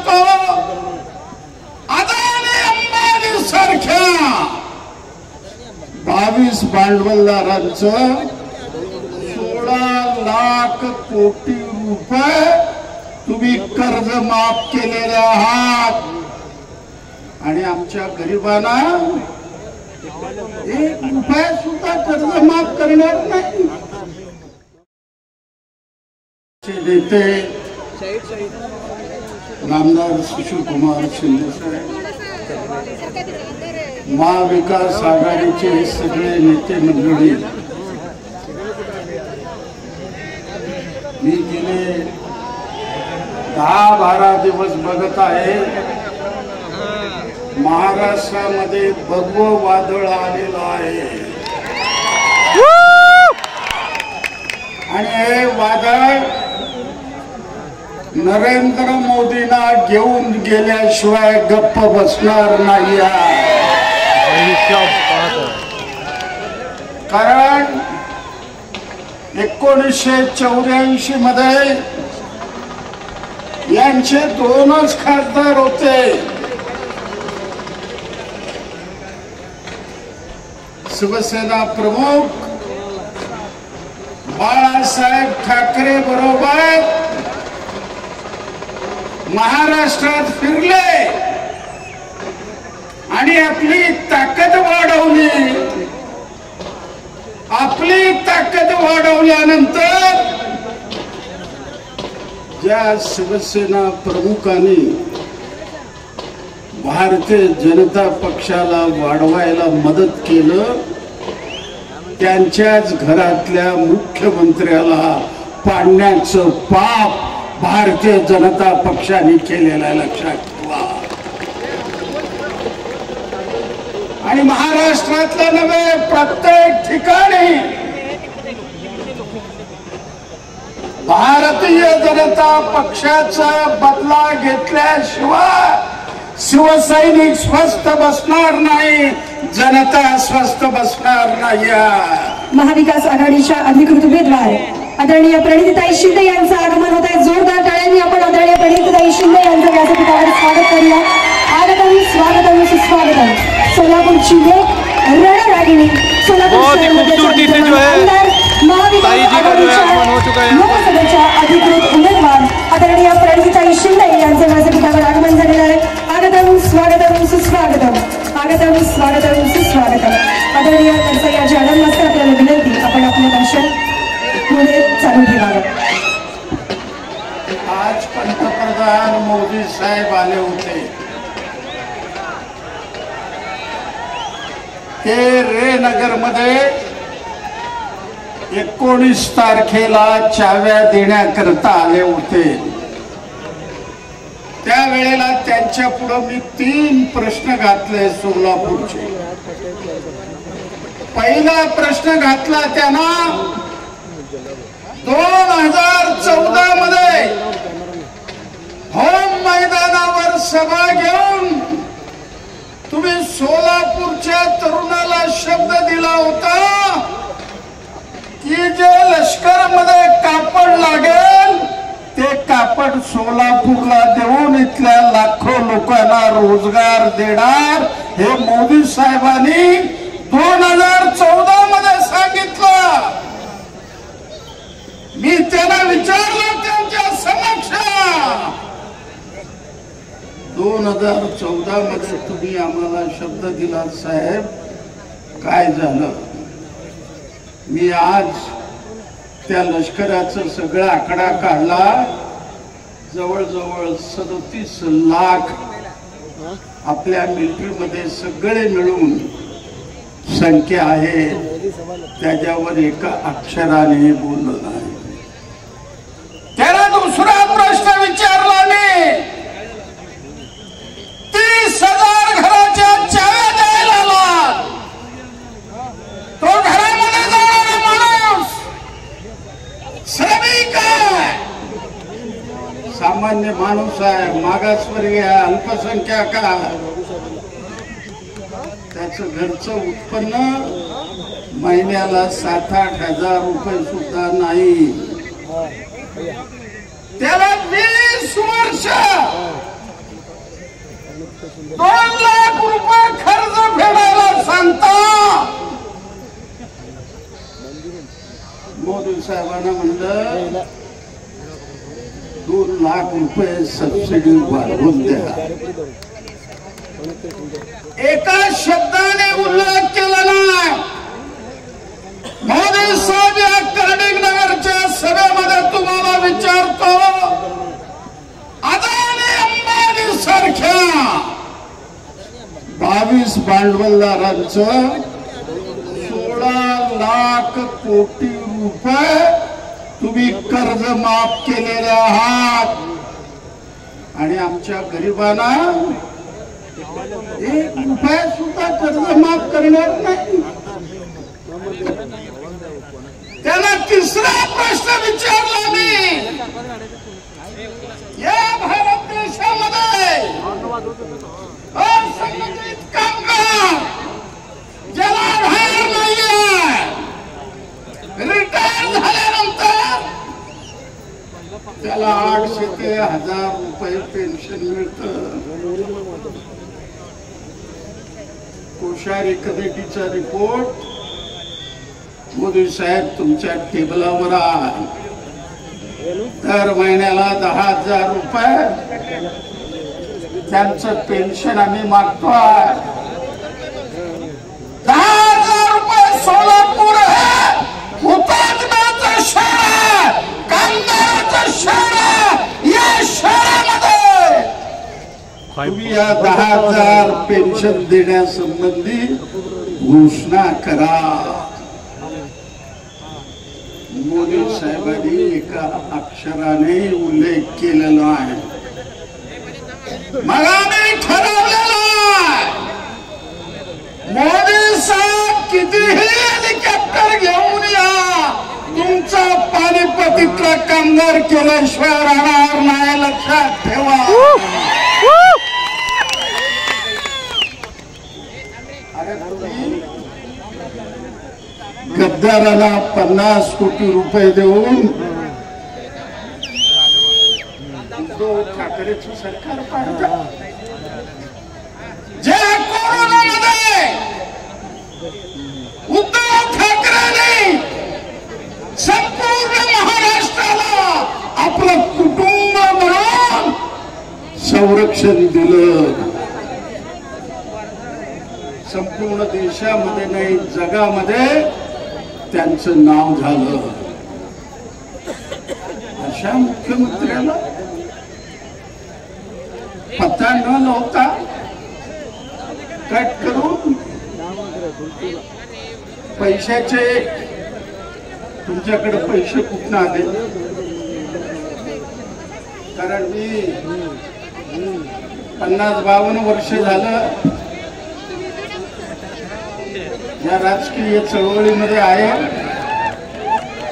सांगतो, अदानी अंबानी सारख्या 22 भांडवलदारांचं 16 लाख कोटी रुपये तुम्ही कर्ज माफ केलेले आहात आणि आमच्या गरिबांना 1 रुपया सुद्धा कर्ज माफ करणार नाही। नेते नामदार सुशीलकुमार शिंदे साहेब, महाविकास आघाडीचे सगळे नेते मंडळी, मी गेले 10-12 दिवस बघत आहे, महाराष्ट्रामध्ये भगवं वादळ आलेलं आहे आणि हे वादळ नरेंद्र मोदींना घेऊन गेल्याशिवाय गप्प बसणार नाही। कारण 1984 मध्ये यांचे 2च खासदार होते, शिवसेना प्रमुख बाळासाहेब ठाकरे बरोबर महाराष्ट्रात फिरले आणि आपली ताकद वाढवली। आपली ताकद वाढवल्यानंतर ज्या शिवसेना प्रमुखांनी भारतीय जनता पक्षाला वाढवायला मदत केलं, त्यांच्याच घरातल्या मुख्यमंत्र्याला पाडण्याचं पाप भारतीय जनता पक्षाने केलेला लक्षात ठेवा। आणि महाराष्ट्रातल्या नव्हे, प्रत्येक ठिकाणी भारतीय जनता पक्षाचा बदला घेतल्याशिवाय शिवसैनिक स्वस्थ बसणार नाही, जनता स्वस्थ बसणार नाही। महाविकास आघाडीच्या अधिकृत उमेदवार आदरणीय प्रणितीताई शिंदे यांचं आगमन होत आहे। जोरदार टाळ्यांनी आपण आदरणीय प्रणितीताई शिंदे यांचं व्यासपीठावर स्वागत करूया। आगतम स्वागतम सुस्वागतम। सोलापूरची लेक रणरागिणी, सोलापूर शहराचे लोकसभेच्या अधिकृत उमेदवार आदरणीय प्रणितीताई शिंदे यांचं व्यासपीठावर आगमन झालेलं आहे। आगतम स्वागतम सुस्वागतम, आगतम स्वागतम सुस्वागतम। आदरणीय नरसय्या जानन मास्तर, आपल्याला विनंती, आपण आपलं भाषण पुढे चालू ठेवावं। आज पंतप्रधान मोदी साहेब आले होते, ते रे मध्ये 19 तारखेला चाव्या देण्याकरता आले होते। त्यावेळेला त्यांच्या पुढे मी 3 प्रश्न घातले सोलापूरचे। पहिला प्रश्न घातला त्यांना, 2014 मध्ये होम मैदानावर सभा घेऊन तुम्ही सोलापूरच्या तरुणाला शब्द दिला होता की जे लष्करामध्ये कापड लागेल ते कापड सोलापूरला देऊन इथल्या लाखो लोकांना रोजगार देणार, हे मोदी साहेबांनी 2014 मध्ये सांगितलं। मी त्यांना विचारलं त्यांच्या समक्ष, 2014 मध्ये तुम्ही आम्हाला शब्द दिला साहेब, काय झालं? मी आज त्या लष्कराचा सगळा आकडा काढला, जवळजवळ 37 लाख आपल्या मिलिटरीमध्ये सगळे मिळून संख्या आहे, त्याच्यावर एका अक्षराने बोललं नाही। त्याला दुसरा प्रश्न विचारला मी, 30,000 घराच्या चाव्या द्यायला आला, तो घरामध्ये जाणारा माणूस श्रमिक आहे, सामान्य माणूस आहे, मागासवर्गीय आहे, अल्पसंख्याक आहे, त्याचं घरचं उत्पन्न महिन्याला 7-8 हजार रुपये सुद्धा नाही। त्याला 20 वर्ष 2 लाख रुपये खर्च फेडायला सांगता. मोदी साहेबांना म्हणलं 2 लाख रुपये सबसिडी वाढवून द्या. एका शब्दाने उल्लेख केला नाही. मोदी साहेब या कर्डिक नगरच्या सभेमध्ये तुम्हाला विचारतो, अदानी अंबानी सारख्या 22 भांडवलदारांचं 16 लाख कोटी रुपये तुम्ही कर्ज माफ केलेले आहात आणि आमच्या गरिबांना 1 रुपया सुद्धा कर्ज माफ करणार नाही. त्याला तिसरा प्रश्न विचारला मी, या भारत देशामध्ये असंघटित कामगार ज्याला बाहेर नाहीये, रिटायर झाल्यानंतर त्याला 800 ते 1000 रुपये पेन्शन मिळतं. कोश्यारी कमिटीचा रिपोर्ट मोदी साहेब तुमच्या टेबलावर आहे. दर महिन्याला 10,000 रुपये त्यांचं पेन्शन आम्ही मागतोय. 10,000 रुपये सोलापूर आहे, हुतात्म्याचं शहर, कामगाराचं शहर. या शहरामध्ये तुम्ही या 10,000 पेन्शन देण्यासंबंधी घोषणा करा. मोदी साहेबांनी एका अक्षराने उल्लेख केलेला आहे. मला मी ठरवलेलं आहे, मोदी साहेब कितीही हेलिकॉप्टर घेऊन या, तुमचा पानिपतीतला कामगार केल्याशिवाय राहणार नाही, लक्षात ठेवा. अरे गद्दाराला 50 कोटी रुपये देऊन उद्धव ठाकरेचं सरकार पाडतं. ज्या कोरोनामध्ये उद्धव ठाकरेंनी संपूर्ण महाराष्ट्राला आपलं कुटुंब म्हणून संरक्षण दिलं. संपूर्ण देशामध्ये नाही, जगामध्ये त्यांचं नाव झालं. अशा मुख्यमंत्र्याला पत्ता न लावता कट करून पैशाचे, तुमच्याकडे पैसे कुठून आले? कारण मी 50-52 वर्ष झालं या राजकीय चळवळीमध्ये आहे.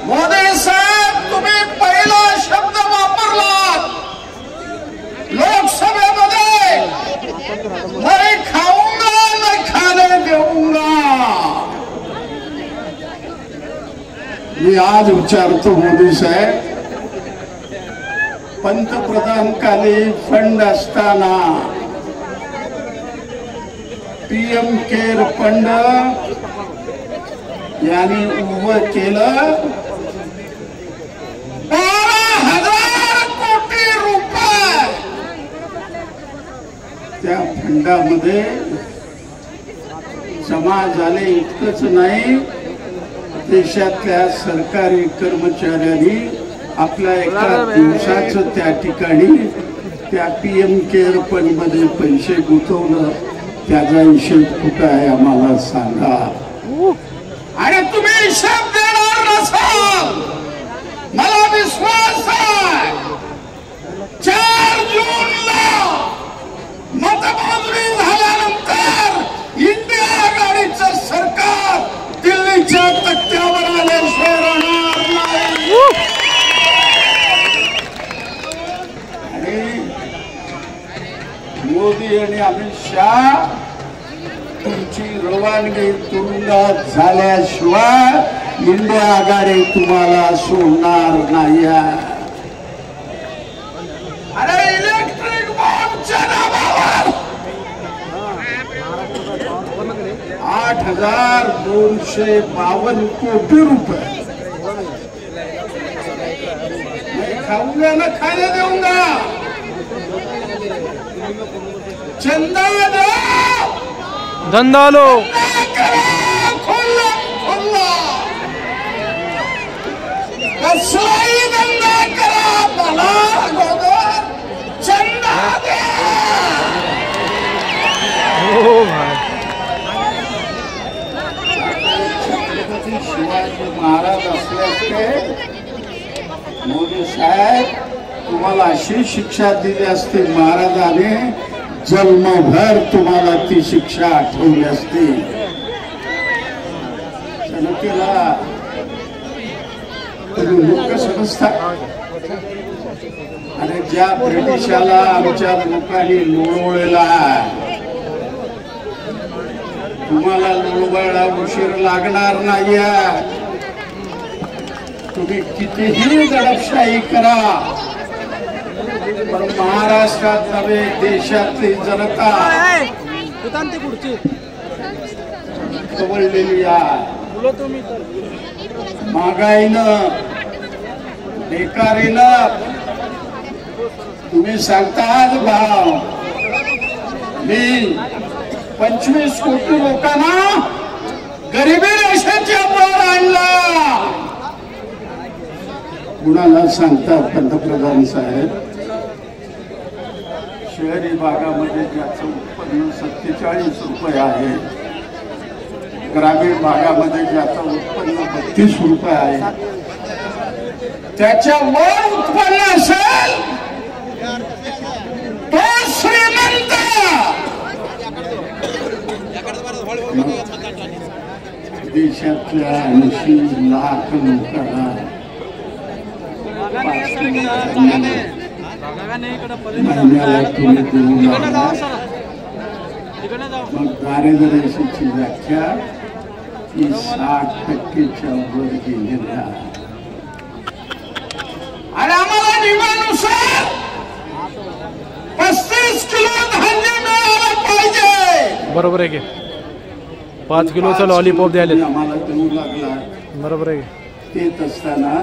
मोदी साहेब, तुम्ही पहिला शब्द वापरला लोकसभेमध्ये, नाही खाऊंगा नाही खाने देऊंगा. मी आज विचारतो मोदी साहेब, पंतप्रधानकाली फंड असताना पीएम केअर फंड यांनी उभं केलं 12,000 कोटी रुपये. त्या फंडामध्ये जमा झाले. इतकंच नाही, देशातल्या सरकारी कर्मचाऱ्यांनी आपल्या एका दिवसाचं त्या ठिकाणी त्या पीएम केअर फंड मध्ये पैसे गुंतवलं. त्याचा हिशोब कुठं आहे आम्हाला सांगा. आणि तुम्ही हिशोब देणार नसाल, मला विश्वास आहे 4 जूनला मतमोजणी झाल्यानंतर इंडिया आघाडीचं सरकार दिल्लीच्या तख्त्यावर आल्याशिवाय राहणार नाही. आणि मोदी आणि अमित शहा तुमची रवानगी तुरुंगात झाल्याशिवाय इंडिया आघाडी तुम्हाला सोडणार नाही. अरे इलेक्ट्रिक बॉम्बच्या नावावर 3,252 कोटी रुपये मैं खाऊंगा ना खाने दूंगा चंदा दो धंधा लो कसलाही धंदा करा मला अगोदर चंदा दे ओ भाई छत्रपती शिवाजी महाराज असल्याचे मोदी साहेब तुम्हाला अशी शिक्षा दिली असती महाराजाने जन्मभर तुम्हाला ती शिक्षा आठवली असती जनतेला लोक समजतात आणि ज्या ब्रिटिशाला आमच्या लोकांनी लोळवलेला तुम्हाला लोळवायला उशीर लागणार नाही तुम्ही कितीही दडपशाही करा पण महाराष्ट्रात नव्हे देशातली जनता कवळलेली आहे महागाईनं बेकारीनं तुम्ही सांगतात भाव मी 25 कोटी लोकांना गरिबी रेषेच्या वर आणला कुणाला सांगतात पंतप्रधान साहेब शहरी भागामध्ये ज्याचं उत्पन्न 47 रुपये आहे ग्रामीण भागामध्ये ज्याचं उत्पन्न 32 रुपये आहे त्याच्या वर उत्पन्न असेल तो श्रीमंत देशातल्या 80 लाख लोकांना महिन्याला तुम्ही देऊ लागला मग दारिद्र्य रेषेची व्याख्या ही 60% वर गेलेली आहे आणि आम्हाला नियमानुसार 35 किलो धान्य मिळालं पाहिजे बरोबर आहे की 5 किलोचा लॉलीपॉप द्यायला आम्हाला देऊ लागला बरोबर आहे देत असताना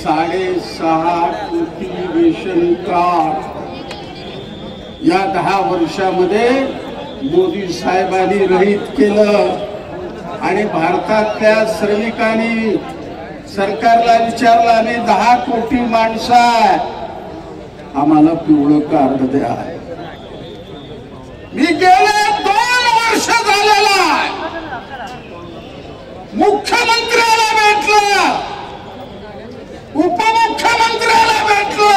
6.5 कोटी रेशन कार्ड या 10 वर्षामध्ये मोदी साहेबांनी रहित केलं आणि भारतातल्या श्रमिकांनी सरकारला विचारलं आम्ही 10 कोटी माणसं आहे आम्हाला पिवळं कार्ड द्या मी गेले 2 वर्ष झालेला मुख्यमंत्र्याला भेटलं उपमुख्यमंत्र्याला भेटलो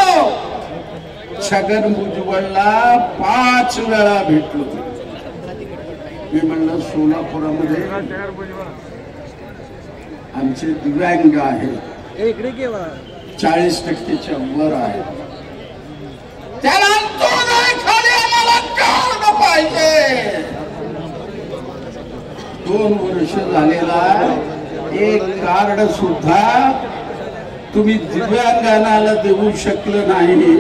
छगन भुजबळला 5 वेळा भेटलो मी म्हणलं सोलापुरामध्ये आमचे दिव्यांग आहे 40%च्या वर आहे त्याला खाली आम्हाला कार्ड पाहिजे 2 वर्ष झालेला एक कार्ड सुद्धा तुम्ही दिव्यांगांना देऊ शकलं नाही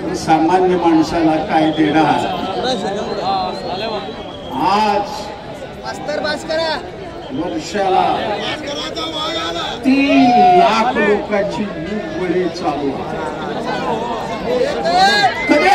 तर सामान्य माणसाला काय देणार आज वर्षाला 3 लाख लोकांची मूकबळी चालू आहे कधी